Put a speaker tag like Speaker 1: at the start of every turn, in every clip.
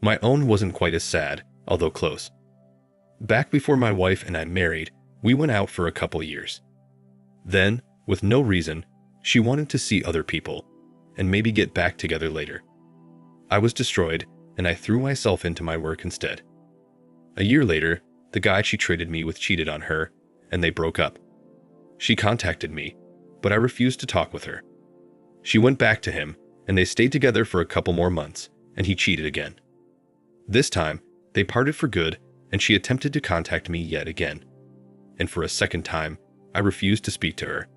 Speaker 1: My own wasn't quite as sad, although close. Back before my wife and I married, we went out for a couple years. Then, with no reason, she wanted to see other people, and maybe get back together later. I was destroyed, and I threw myself into my work instead. A year later, the guy she traded me with cheated on her, and they broke up. She contacted me, but I refused to talk with her. She went back to him, and they stayed together for a couple more months, and he cheated again. This time, they parted for good, and she attempted to contact me yet again. And for a second time, I refused to speak to her.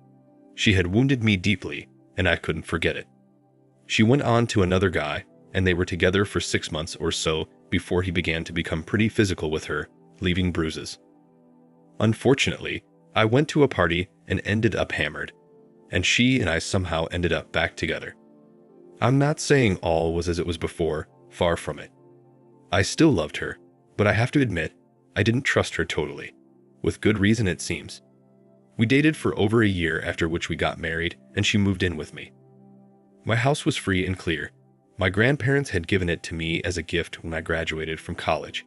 Speaker 1: She had wounded me deeply, and I couldn't forget it. She went on to another guy, and they were together for 6 months or so before he began to become pretty physical with her, leaving bruises. Unfortunately, I went to a party and ended up hammered, and she and I somehow ended up back together. I'm not saying all was as it was before, far from it. I still loved her, but I have to admit, I didn't trust her totally. With good reason, it seems. We dated for over a year, after which we got married, and she moved in with me. My house was free and clear. My grandparents had given it to me as a gift when I graduated from college.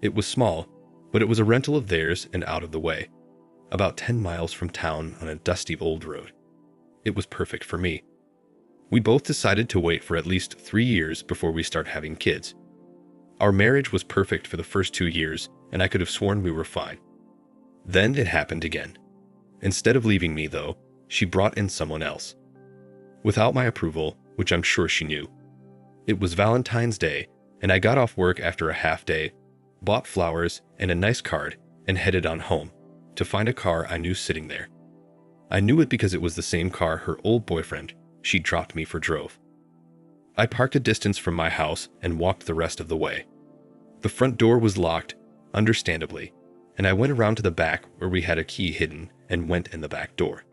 Speaker 1: It was small, but it was a rental of theirs and out of the way, about 10 miles from town on a dusty old road. It was perfect for me. We both decided to wait for at least 3 years before we start having kids. Our marriage was perfect for the first 2 years, and I could have sworn we were fine. Then it happened again. Instead of leaving me, though, she brought in someone else. Without my approval, which I'm sure she knew. It was Valentine's Day, and I got off work after a half day, bought flowers and a nice card, and headed on home, to find a car I knew sitting there. I knew it because it was the same car her old boyfriend she dropped me for drove. I parked a distance from my house and walked the rest of the way. The front door was locked, understandably, and I went around to the back where we had a key hidden and went in the back door.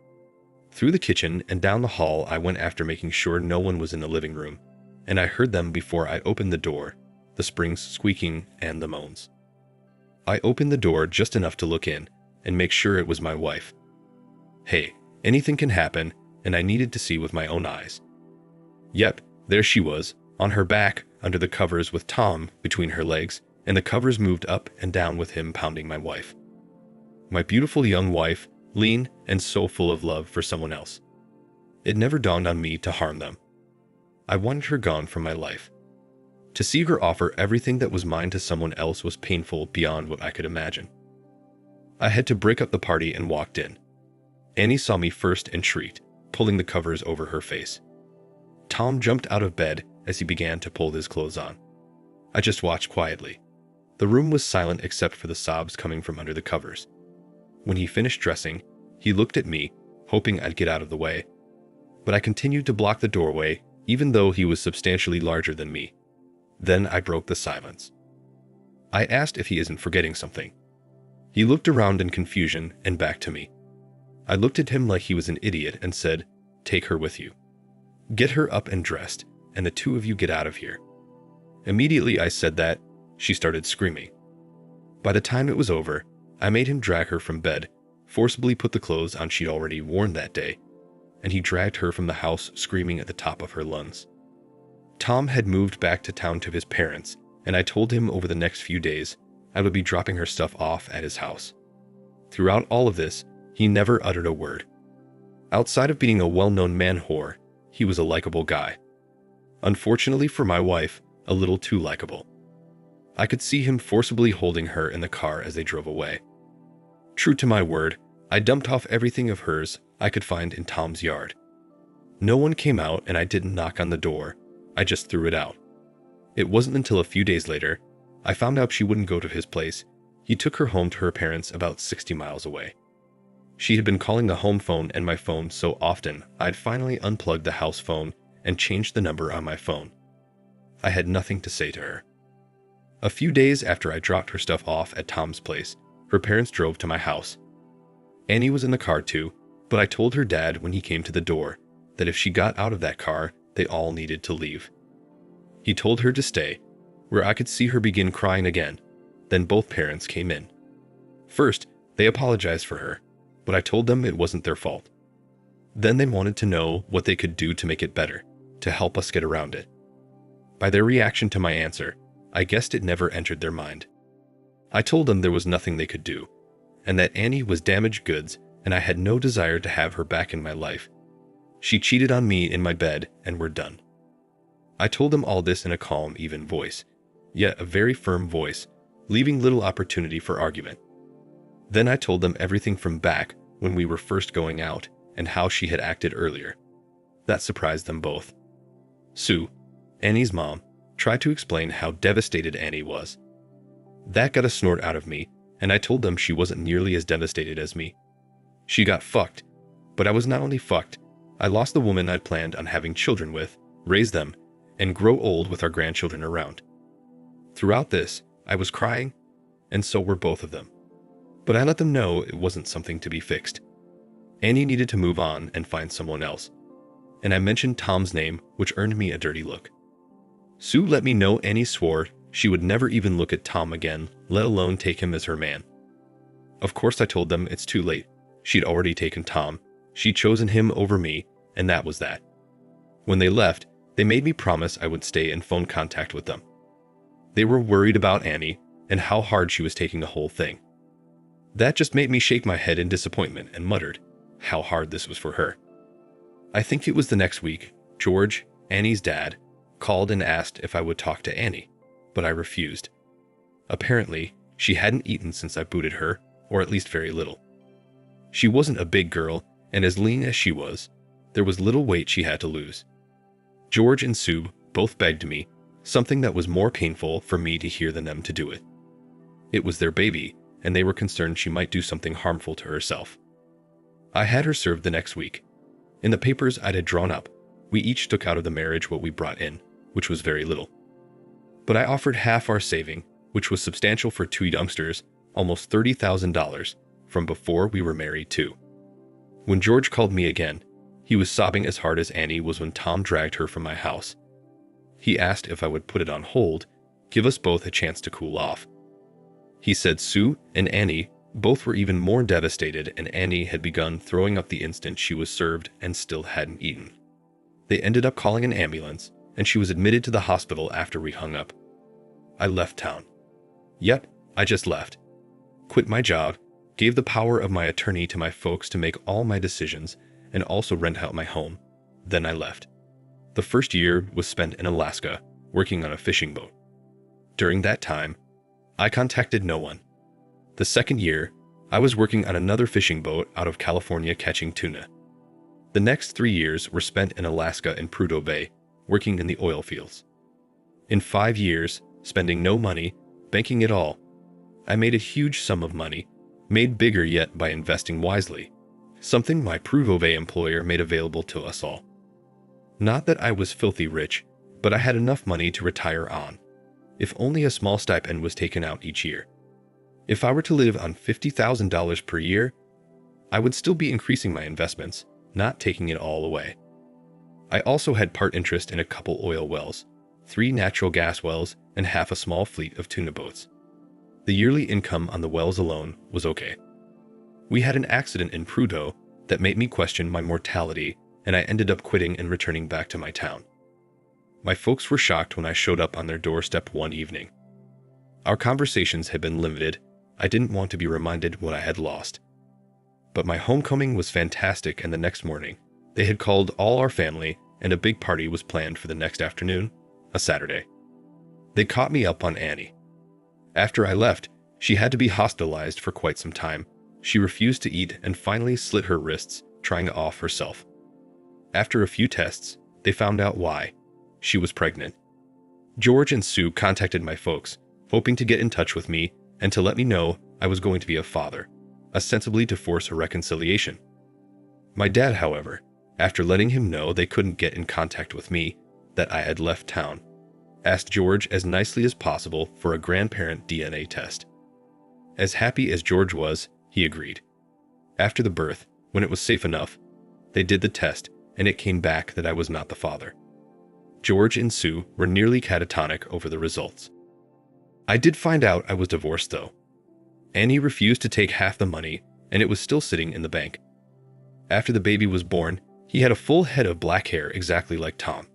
Speaker 1: Through the kitchen and down the hall I went after making sure no one was in the living room, and I heard them before I opened the door, the springs squeaking and the moans. I opened the door just enough to look in and make sure it was my wife. Hey, anything can happen, and I needed to see with my own eyes. Yep, there she was, on her back, under the covers with Tom between her legs, and the covers moved up and down with him pounding my wife. My beautiful young wife, lean and so full of love for someone else. It never dawned on me to harm them. I wanted her gone from my life. To see her offer everything that was mine to someone else was painful beyond what I could imagine. I had to break up the party and walked in. Annie saw me first and shrieked, pulling the covers over her face. Tom jumped out of bed as he began to pull his clothes on. I just watched quietly. The room was silent except for the sobs coming from under the covers. When he finished dressing, he looked at me, hoping I'd get out of the way. But I continued to block the doorway, even though he was substantially larger than me. Then I broke the silence. I asked if he isn't forgetting something. He looked around in confusion and back to me. I looked at him like he was an idiot and said, "Take her with you. Get her up and dressed, and the two of you get out of here." Immediately I said that, she started screaming. By the time it was over, I made him drag her from bed, forcibly put the clothes on she'd already worn that day, and he dragged her from the house screaming at the top of her lungs. Tom had moved back to town to his parents, and I told him over the next few days I would be dropping her stuff off at his house. Throughout all of this, he never uttered a word. Outside of being a well-known man whore, he was a likable guy. Unfortunately for my wife, a little too likable. I could see him forcibly holding her in the car as they drove away. True to my word, I dumped off everything of hers I could find in Tom's yard. No one came out and I didn't knock on the door, I just threw it out. It wasn't until a few days later, I found out she wouldn't go to his place. He took her home to her parents about 60 miles away. She had been calling the home phone and my phone so often I'd finally unplugged the house phone and changed the number on my phone. I had nothing to say to her. A few days after I dropped her stuff off at Tom's place, her parents drove to my house. Annie was in the car too, but I told her dad when he came to the door that if she got out of that car, they all needed to leave. He told her to stay, where I could see her begin crying again. Then both parents came in. First, they apologized for her, but I told them it wasn't their fault. Then they wanted to know what they could do to make it better, to help us get around it. By their reaction to my answer, I guessed it never entered their mind. I told them there was nothing they could do, and that Annie was damaged goods and I had no desire to have her back in my life. She cheated on me in my bed and we're done. I told them all this in a calm, even voice, yet a very firm voice, leaving little opportunity for argument. Then I told them everything from back when we were first going out and how she had acted earlier. That surprised them both. Sue, Annie's mom, tried to explain how devastated Annie was. That got a snort out of me, and I told them she wasn't nearly as devastated as me. She got fucked, but I was not only fucked, I lost the woman I'd planned on having children with, raise them, and grow old with our grandchildren around. Throughout this, I was crying, and so were both of them. But I let them know it wasn't something to be fixed. Annie needed to move on and find someone else. And I mentioned Tom's name, which earned me a dirty look. Sue let me know Annie swore she would never even look at Tom again, let alone take him as her man. Of course I told them it's too late. She'd already taken Tom. She'd chosen him over me, and that was that. When they left, they made me promise I would stay in phone contact with them. They were worried about Annie and how hard she was taking the whole thing. That just made me shake my head in disappointment and muttered how hard this was for her. I think it was the next week, George, Annie's dad, called and asked if I would talk to Annie, but I refused. Apparently, she hadn't eaten since I booted her, or at least very little. She wasn't a big girl, and as lean as she was, there was little weight she had to lose. George and Sue both begged me, something that was more painful for me to hear than them to do it. It was their baby, and they were concerned she might do something harmful to herself. I had her served the next week. In the papers I had drawn up, we each took out of the marriage what we brought in, which was very little. But I offered half our saving, which was substantial for two youngsters, almost $30,000, from before we were married too. When George called me again, he was sobbing as hard as Annie was when Tom dragged her from my house. He asked if I would put it on hold, give us both a chance to cool off. He said Sue and Annie both were even more devastated, and Annie had begun throwing up the instant she was served and still hadn't eaten. They ended up calling an ambulance, and she was admitted to the hospital after we hung up. I left town. Yep, I just left. Quit my job, gave the power of my attorney to my folks to make all my decisions, and also rent out my home. Then I left. The first year was spent in Alaska, working on a fishing boat. During that time, I contacted no one. The second year, I was working on another fishing boat out of California catching tuna. The next 3 years were spent in Alaska in Prudhoe Bay, working in the oil fields. In 5 years, spending no money, banking it all, I made a huge sum of money, made bigger yet by investing wisely, something my Prudhoe Bay employer made available to us all. Not that I was filthy rich, but I had enough money to retire on, if only a small stipend was taken out each year. If I were to live on $50,000 per year, I would still be increasing my investments, not taking it all away. I also had part interest in a couple oil wells, 3 natural gas wells, and half a small fleet of tuna boats. The yearly income on the wells alone was okay. We had an accident in Prudhoe that made me question my mortality, and I ended up quitting and returning back to my town. My folks were shocked when I showed up on their doorstep one evening. Our conversations had been limited. I didn't want to be reminded what I had lost. But my homecoming was fantastic, and the next morning, they had called all our family, and a big party was planned for the next afternoon, a Saturday. They caught me up on Annie. After I left, she had to be hospitalized for quite some time. She refused to eat and finally slit her wrists, trying to off herself. After a few tests, they found out why. She was pregnant. George and Sue contacted my folks, hoping to get in touch with me and to let me know I was going to be a father, ostensibly to force a reconciliation. My dad, however, after letting him know they couldn't get in contact with me, that I had left town, asked George as nicely as possible for a grandparent DNA test. As happy as George was, he agreed. After the birth, when it was safe enough, they did the test, and it came back that I was not the father. George and Sue were nearly catatonic over the results. I did find out I was divorced, though. Annie refused to take half the money, and it was still sitting in the bank. After the baby was born, he had a full head of black hair exactly like Tom.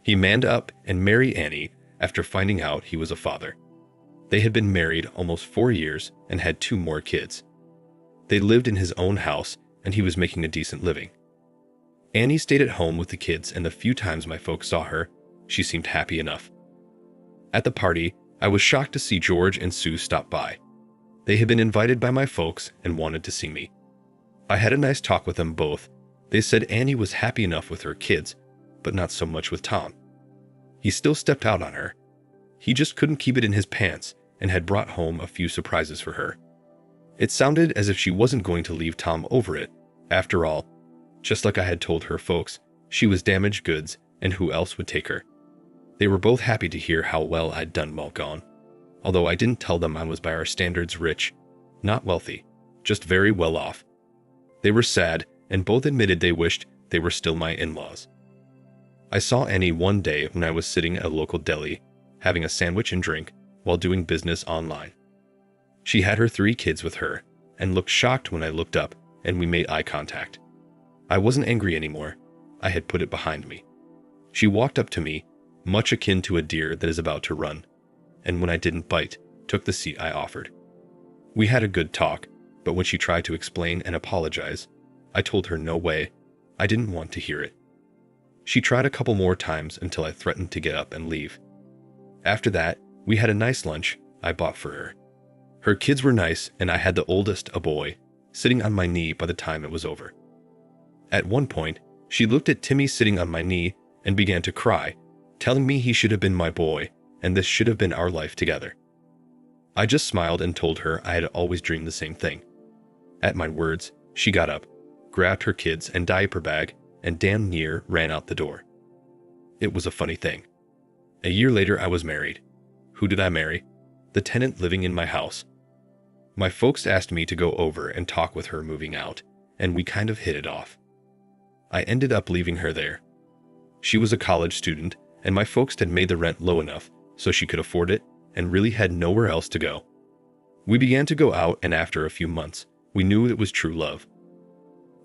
Speaker 1: He manned up and married Annie, after finding out he was a father. They had been married almost 4 years and had 2 more kids. They lived in his own house and he was making a decent living. Annie stayed at home with the kids, and the few times my folks saw her, she seemed happy enough. At the party, I was shocked to see George and Sue stop by. They had been invited by my folks and wanted to see me. I had a nice talk with them both. They said Annie was happy enough with her kids, but not so much with Tom. He still stepped out on her. He just couldn't keep it in his pants and had brought home a few surprises for her. It sounded as if she wasn't going to leave Tom over it. After all, just like I had told her folks, she was damaged goods, and who else would take her? They were both happy to hear how well I'd done while gone, although I didn't tell them I was by our standards rich, not wealthy, just very well off. They were sad, and both admitted they wished they were still my in-laws. I saw Annie one day when I was sitting at a local deli, having a sandwich and drink while doing business online. She had her 3 kids with her, and looked shocked when I looked up and we made eye contact. I wasn't angry anymore. I had put it behind me. She walked up to me, much akin to a deer that is about to run, and when I didn't bite, took the seat I offered. We had a good talk, but when she tried to explain and apologize, I told her no way. I didn't want to hear it. She tried a couple more times until I threatened to get up and leave. After that, we had a nice lunch I bought for her. Her kids were nice, and I had the oldest, a boy, sitting on my knee by the time it was over. At one point, she looked at Timmy sitting on my knee and began to cry, telling me he should have been my boy and this should have been our life together. I just smiled and told her I had always dreamed the same thing. At my words, she got up, grabbed her kids and diaper bag, and damn near ran out the door. It was a funny thing. A year later, I was married. Who did I marry? The tenant living in my house. My folks asked me to go over and talk with her moving out, and we kind of hit it off. I ended up leaving her there. She was a college student, and my folks had made the rent low enough so she could afford it and really had nowhere else to go. We began to go out, and after a few months, we knew it was true love.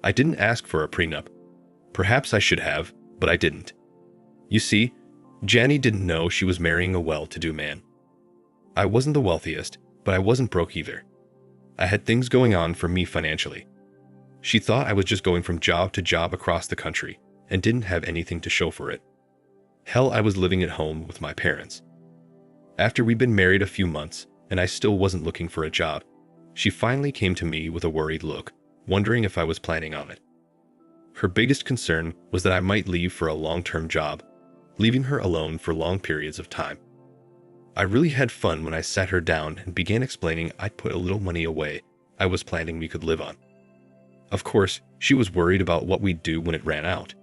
Speaker 1: I didn't ask for a prenup. Perhaps I should have, but I didn't. You see, Janny didn't know she was marrying a well-to-do man. I wasn't the wealthiest, but I wasn't broke either. I had things going on for me financially. She thought I was just going from job to job across the country and didn't have anything to show for it. Hell, I was living at home with my parents. After we'd been married a few months and I still wasn't looking for a job, she finally came to me with a worried look, wondering if I was planning on it. Her biggest concern was that I might leave for a long-term job, leaving her alone for long periods of time. I really had fun when I sat her down and began explaining I'd put a little money away I was planning we could live on. Of course, she was worried about what we'd do when it ran out.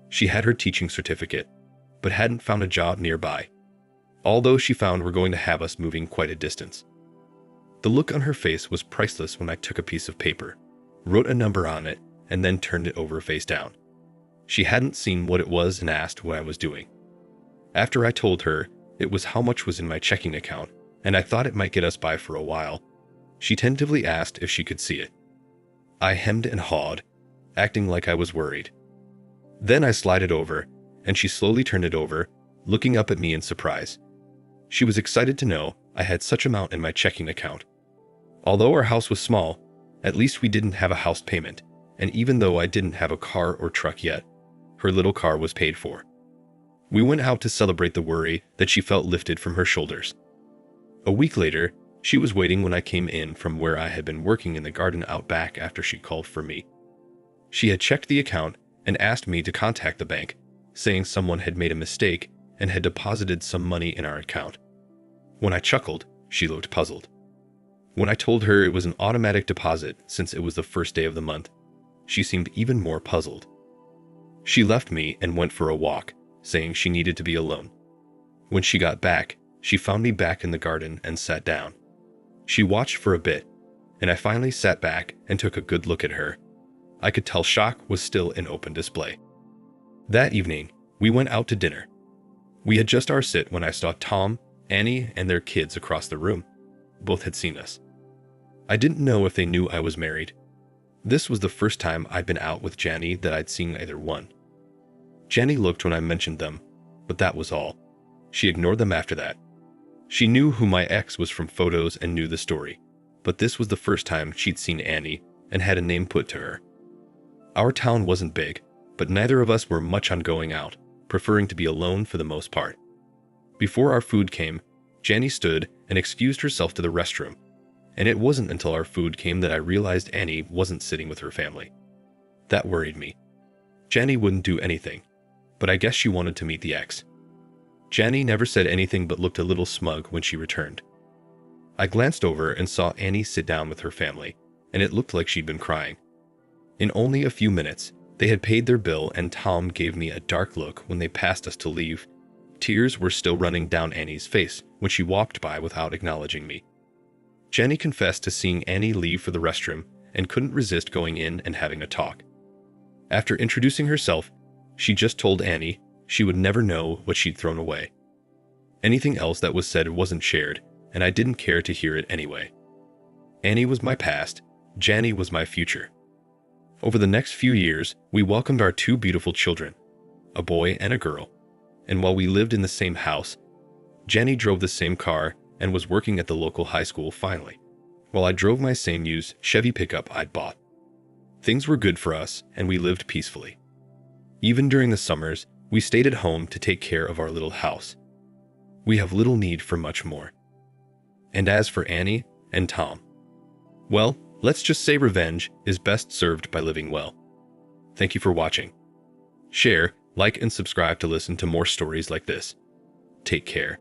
Speaker 1: She had her teaching certificate, but hadn't found a job nearby, although she found we're going to have us moving quite a distance. The look on her face was priceless when I took a piece of paper, wrote a number on it, and then turned it over face down. She hadn't seen what it was and asked what I was doing. After I told her it was how much was in my checking account, and I thought it might get us by for a while, she tentatively asked if she could see it. I hemmed and hawed, acting like I was worried. Then I slid it over, and she slowly turned it over, looking up at me in surprise. She was excited to know I had such amount in my checking account. Although our house was small, at least we didn't have a house payment, and even though I didn't have a car or truck yet, her little car was paid for. We went out to celebrate the worry that she felt lifted from her shoulders. A week later, she was waiting when I came in from where I had been working in the garden out back after she called for me. She had checked the account and asked me to contact the bank, saying someone had made a mistake and had deposited some money in our account. When I chuckled, she looked puzzled. When I told her it was an automatic deposit since it was the first day of the month, she seemed even more puzzled. She left me and went for a walk, saying she needed to be alone. When she got back, she found me back in the garden and sat down. She watched for a bit, and I finally sat back and took a good look at her. I could tell shock was still in open display. That evening, we went out to dinner. We had just our sit when I saw Tom, Annie, and their kids across the room. Both had seen us. I didn't know if they knew I was married. This was the first time I'd been out with Janny that I'd seen either one. Janny looked when I mentioned them, but that was all. She ignored them after that. She knew who my ex was from photos and knew the story, but this was the first time she'd seen Annie and had a name put to her. Our town wasn't big, but neither of us were much on going out, preferring to be alone for the most part. Before our food came, Jenny stood and excused herself to the restroom, and it wasn't until our food came that I realized Annie wasn't sitting with her family. That worried me. Jenny wouldn't do anything, but I guess she wanted to meet the ex. Jenny never said anything but looked a little smug when she returned. I glanced over and saw Annie sit down with her family, and it looked like she'd been crying. In only a few minutes, they had paid their bill and Tom gave me a dark look when they passed us to leave. Tears were still running down Annie's face when she walked by without acknowledging me. Jenny confessed to seeing Annie leave for the restroom and couldn't resist going in and having a talk. After introducing herself, she just told Annie she would never know what she'd thrown away. Anything else that was said wasn't shared, and I didn't care to hear it anyway. Annie was my past, Jenny was my future. Over the next few years, we welcomed our two beautiful children, a boy and a girl, and while we lived in the same house, Jenny drove the same car and was working at the local high school finally, while I drove my same used Chevy pickup I'd bought. Things were good for us, and we lived peacefully. Even during the summers, we stayed at home to take care of our little house. We have little need for much more. And as for Annie and Tom, well, let's just say revenge is best served by living well. Thank you for watching. Share, like, and subscribe to listen to more stories like this. Take care.